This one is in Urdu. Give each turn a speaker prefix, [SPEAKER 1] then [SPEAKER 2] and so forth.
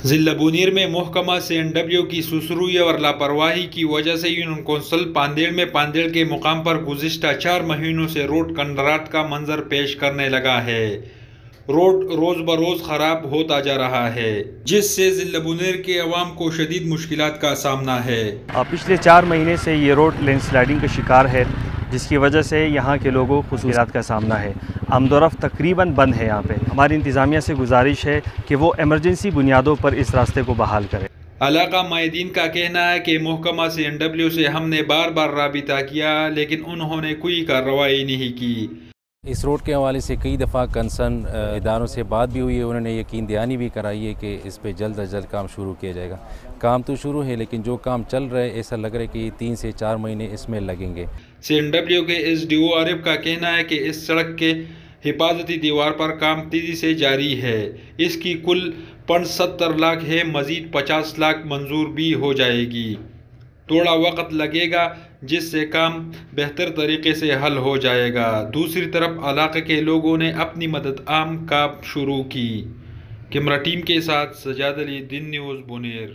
[SPEAKER 1] ضلع بونیر میں محکمہ CNW کی سسروئی اور لاپرواہی کی وجہ سے یونین کونسل پاندیڑ میں پاندیڑ کے مقام پر گزشتہ 4 مہینوں سے روڈ کنڈرات کا منظر پیش کرنے لگا ہے۔ روڈ روز بروز خراب ہوتا جا رہا ہے، جس سے ضلع بونیر کے عوام کو شدید مشکلات کا سامنا ہے۔
[SPEAKER 2] پچھلے 4 مہینے سے یہ روڈ لینڈ سلائڈنگ کا شکار ہے، جس کی وجہ سے یہاں کے لوگوں کو مشکلات کا سامنا ہے۔ آمد و رفت تقریباً بند ہے یہاں پہ۔ ہماری انتظامیہ سے گزارش ہے کہ وہ ایمرجنسی بنیادوں پر اس راستے کو بحال کرے۔
[SPEAKER 1] علاقہ مائدین کا کہنا ہے کہ محکمہ CNW سے ہم نے بار بار رابطہ کیا، لیکن انہوں نے کوئی کارروائی نہیں کی۔
[SPEAKER 3] اس روڈ کے حوالے سے کئی دفعہ کنسرن اداروں سے بات بھی ہوئی ہے، انہوں نے یقین دہانی بھی کرائی ہے کہ اس پہ جلد از جلد کام شروع کیا جائے گا۔ کام تو شروع ہے، لیکن جو کام چل رہا ہے ایسا لگ رہا ہے کہ 3 سے 4 مہینے اس میں لگیں گے۔
[SPEAKER 1] CNW کے SDO عارف کا کہنا ہے کہ اس سڑک کے حفاظتی دیوار پر کام تیزی سے جاری ہے۔ اس کی کل فنڈ 70 لاکھ ہے، مزید 50 لاکھ منظور بھی ہو جائے گی۔ تھوڑا وقت لگے گا، جس سے کام بہتر طریقے سے حل ہو جائے گا۔ دوسری طرف علاقے کے لوگوں نے اپنی مدد عام کا شروع کی۔ کیمرہ ٹیم کے ساتھ سجاد علی، دن نیوز، بونیر۔